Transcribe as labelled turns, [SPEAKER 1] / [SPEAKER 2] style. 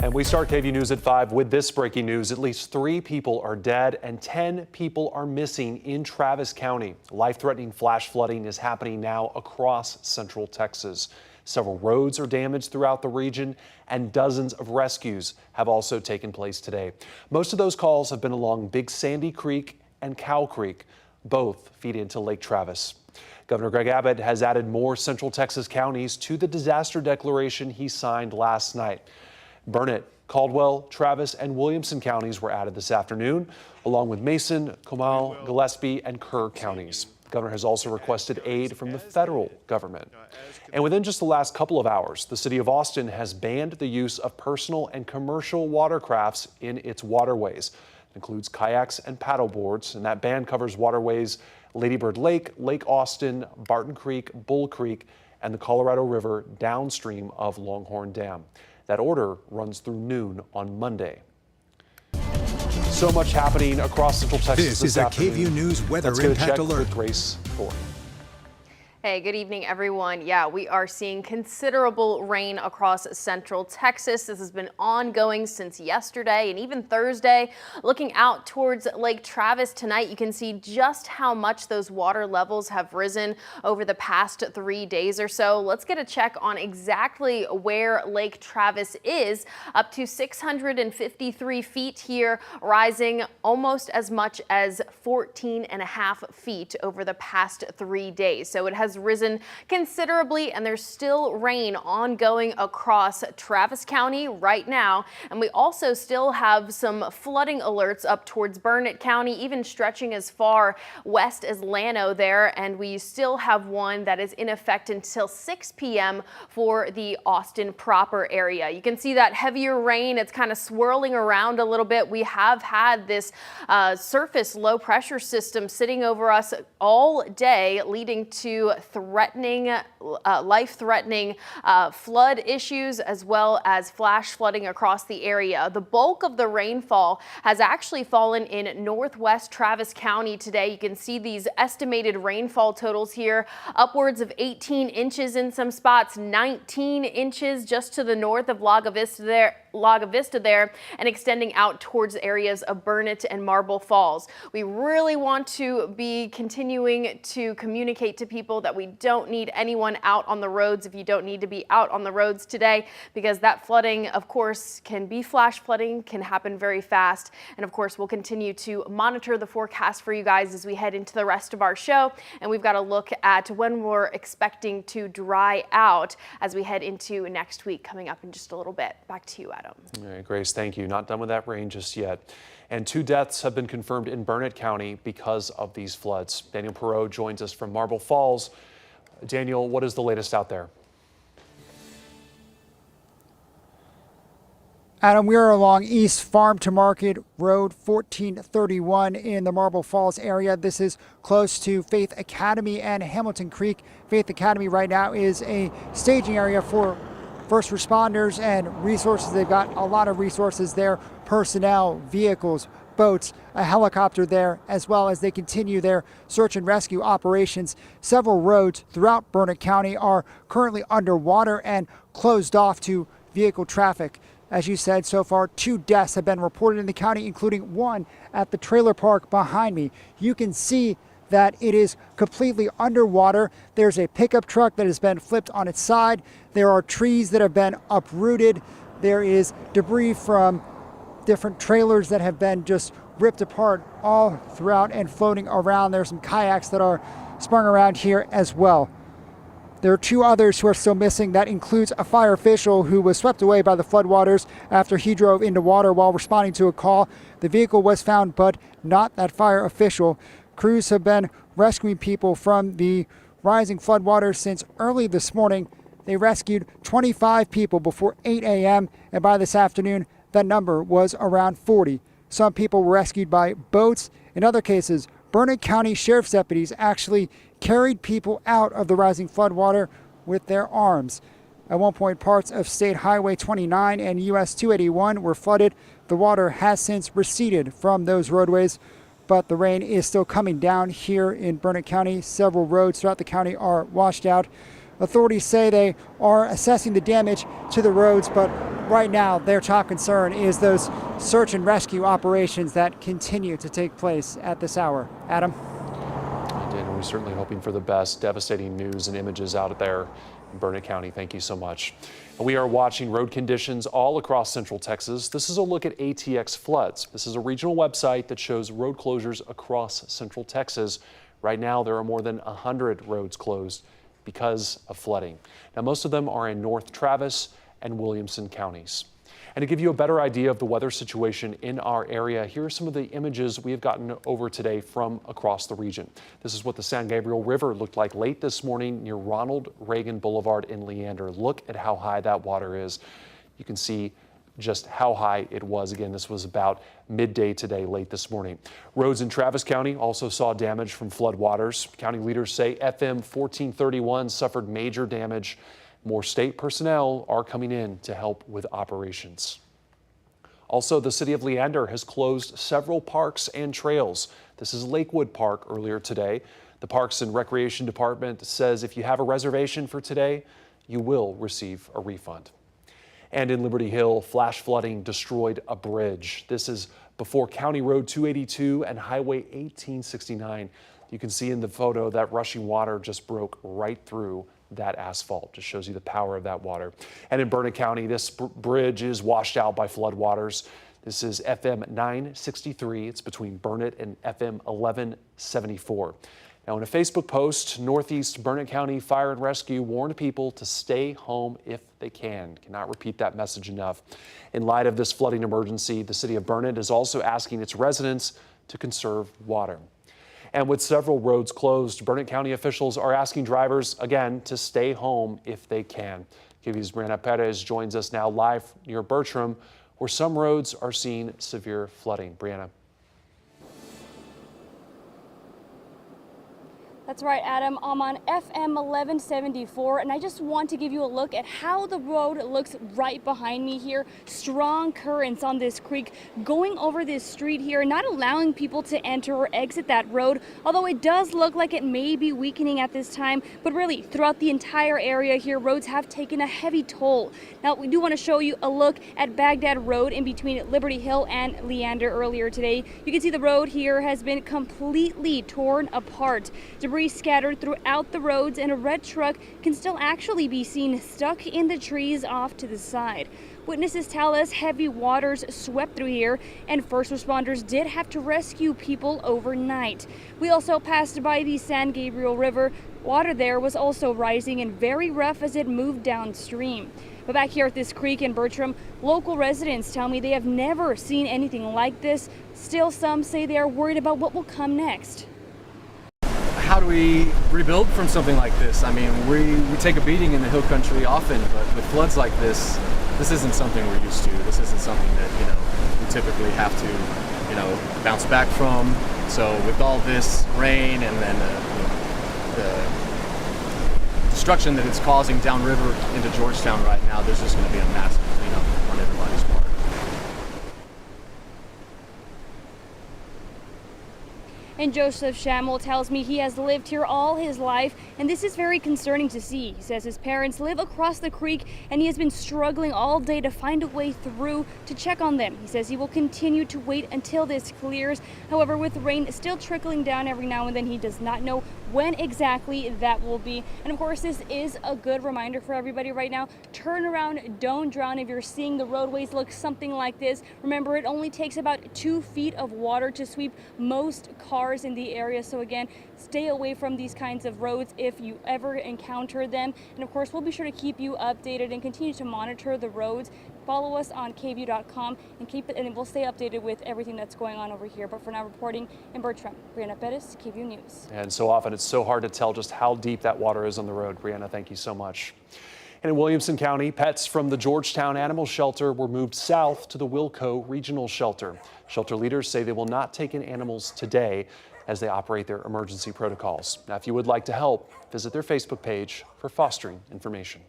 [SPEAKER 1] And we start KVUE News at 5 with this breaking news. At least 3 people are dead and 10 people are missing in Travis County. Life-threatening flash flooding is happening now across central Texas. Several roads are damaged throughout the region and dozens of rescues have also taken place today. Most of those calls have been along Big Sandy Creek and Cow Creek. Both feed into Lake Travis. Governor Greg Abbott has added more central Texas counties to the disaster declaration he signed last night. Burnett, Caldwell, Travis, and Williamson counties were added this afternoon, along with Mason, Comal, Gillespie, and Kerr counties. The governor has also requested aid from the federal government. And within just the last couple of hours, the city of Austin has banned the use of personal and commercial watercrafts in its waterways. It includes kayaks and paddle boards, and that ban covers waterways Lady Bird Lake, Lake Austin, Barton Creek, Bull Creek, and the Colorado River downstream of Longhorn Dam. That order runs through noon on Monday. So much happening across central Texas
[SPEAKER 2] this afternoon. This is a KVUE News weather impact alert
[SPEAKER 1] with Grace Ford.
[SPEAKER 3] Hey, good evening, everyone. Yeah, we are seeing considerable rain across central Texas. This has been ongoing since yesterday and even Thursday. Looking out towards Lake Travis tonight, you can see just how much those water levels have risen over the past 3 days or so. Let's get a check on exactly where Lake Travis is. Up to 653 feet here, rising almost as much as 14.5 feet over the past 3 days. So it has risen considerably, and there's still rain ongoing across Travis County right now. And we also still have some flooding alerts up towards Burnett County, even stretching as far west as Llano there. And we still have one that is in effect until 6 p.m. for the Austin proper area. You can see that heavier rain. It's kind of swirling around a little bit. We have had this surface low pressure system sitting over us all day, leading to life-threatening flood issues as well as flash flooding across the area. The bulk of the rainfall has actually fallen in northwest Travis County today. You can see these estimated rainfall totals here, upwards of 18 inches in some spots, 19 inches just to the north of Laga Vista there, and extending out towards areas of Burnett and Marble Falls. We really want to be continuing to communicate to people that we don't need anyone out on the roads if you don't need to be out on the roads today, because that flooding, of course, can be flash flooding, can happen very fast. And of course, we'll continue to monitor the forecast for you guys as we head into the rest of our show. And we've got to look at when we're expecting to dry out as we head into next week coming up in just a little bit. Back to you, Adam.
[SPEAKER 1] All right, Grace, thank you. Not done with that rain just yet. And 2 deaths have been confirmed in Burnett County because of these floods. Daniel Perot joins us from Marble Falls. Daniel, what is the latest out there?
[SPEAKER 4] Adam, we are along East Farm to Market Road 1431 in the Marble Falls area. This is close to Faith Academy and Hamilton Creek. Faith Academy right now is a staging area for first responders and resources. They've got a lot of resources there, personnel, vehicles, boats, a helicopter there, as well as they continue their search and rescue operations. Several roads throughout Burnett County are currently underwater and closed off to vehicle traffic. As you said, so far 2 deaths have been reported in the county, including one at the trailer park behind me. You can see that it is completely underwater. There's a pickup truck that has been flipped on its side. There are trees that have been uprooted. There is debris from different trailers that have been just ripped apart all throughout and floating around. There's some kayaks that are sprung around here as well. There are 2 others who are still missing. That includes a fire official who was swept away by the floodwaters after he drove into water while responding to a call. The vehicle was found, but not that fire official. Crews have been rescuing people from the rising floodwaters since early this morning. They rescued 25 people before 8 a.m. and by this afternoon, that number was around 40. Some people were rescued by boats. In other cases, Burnett County Sheriff's deputies actually carried people out of the rising floodwater with their arms. At one point, parts of State Highway 29 and US 281 were flooded. The water has since receded from those roadways, but the rain is still coming down here in Burnett County. Several roads throughout the county are washed out. Authorities say they are assessing the damage to the roads, but right now their top concern is those search and rescue operations that continue to take place at this hour. Adam?
[SPEAKER 1] Dan, we're certainly hoping for the best. Devastating news and images out there in Burnett County. Thank you so much. And we are watching road conditions all across Central Texas. This is a look at ATX floods. This is a regional website that shows road closures across Central Texas. Right now, there are more than 100 roads closed because of flooding. Now, most of them are in North Travis and Williamson counties. And to give you a better idea of the weather situation in our area, here are some of the images we have gotten over today from across the region. This is what the San Gabriel River looked like late this morning near Ronald Reagan Boulevard in Leander. Look at how high that water is. You can see just how high it was. Again, this was about midday today, late this morning. Roads in Travis County also saw damage from flood waters. County leaders say FM 1431 suffered major damage. More state personnel are coming in to help with operations. Also, the city of Leander has closed several parks and trails. This is Lakewood Park earlier today. The Parks and Recreation Department says if you have a reservation for today, you will receive a refund. And in Liberty Hill, flash flooding destroyed a bridge. This is before County Road 282 and Highway 1869. You can see in the photo that rushing water just broke right through that asphalt. Just shows you the power of that water. And in Burnett County, this bridge is washed out by flood waters. This is FM 963. It's between Burnett and FM 1174. Now, in a Facebook post, Northeast Burnett County Fire and Rescue warned people to stay home if they can. Cannot repeat that message enough. In light of this flooding emergency, the city of Burnett is also asking its residents to conserve water. And with several roads closed, Burnett County officials are asking drivers, again, to stay home if they can. KVUE's Brianna Perez joins us now live near Bertram, where some roads are seeing severe flooding. Brianna.
[SPEAKER 5] That's right, Adam. I'm on FM 1174, and I just want to give you a look at how the road looks right behind me here. Strong currents on this creek going over this street here, not allowing people to enter or exit that road, although it does look like it may be weakening at this time. But really, throughout the entire area here, roads have taken a heavy toll. Now, we do want to show you a look at Baghdad Road in between Liberty Hill and Leander earlier today. You can see the road here has been completely torn apart. Debris scattered throughout the roads, and a red truck can still actually be seen stuck in the trees off to the side. Witnesses tell us heavy waters swept through here, and first responders did have to rescue people overnight. We also passed by the San Gabriel River. Water there was also rising and very rough as it moved downstream. But back here at this creek in Bertram, local residents tell me they have never seen anything like this. Still, some say they are worried about what will come next.
[SPEAKER 6] How do we rebuild from something like this? I mean, we take a beating in the hill country often, but with floods like this isn't something we're used to. This isn't something that, we typically have to, bounce back from. So with all this rain and then the destruction that it's causing downriver into Georgetown right now, there's just going to be a massive cleanup on everybody's part.
[SPEAKER 5] And Joseph Schammel tells me he has lived here all his life, and this is very concerning to see. He says his parents live across the creek, and he has been struggling all day to find a way through to check on them. He says he will continue to wait until this clears. However, with rain still trickling down every now and then, he does not know when exactly that will be. And of course, this is a good reminder for everybody right now. Turn around, don't drown. If you're seeing the roadways look something like this, remember it only takes about 2 feet of water to sweep most cars in the area. So again, stay away from these kinds of roads if you ever encounter them. And of course, we'll be sure to keep you updated and continue to monitor the roads. Follow us on KVUE.com and we'll stay updated with everything that's going on over here. But for now, reporting in Bertram, Brianna Perez, KVUE News.
[SPEAKER 1] And so often it's so hard to tell just how deep that water is on the road. Brianna, thank you so much. And in Williamson County, pets from the Georgetown Animal Shelter were moved south to the Wilco Regional Shelter. Shelter leaders say they will not take in animals today as they operate their emergency protocols. Now, if you would like to help, visit their Facebook page for fostering information.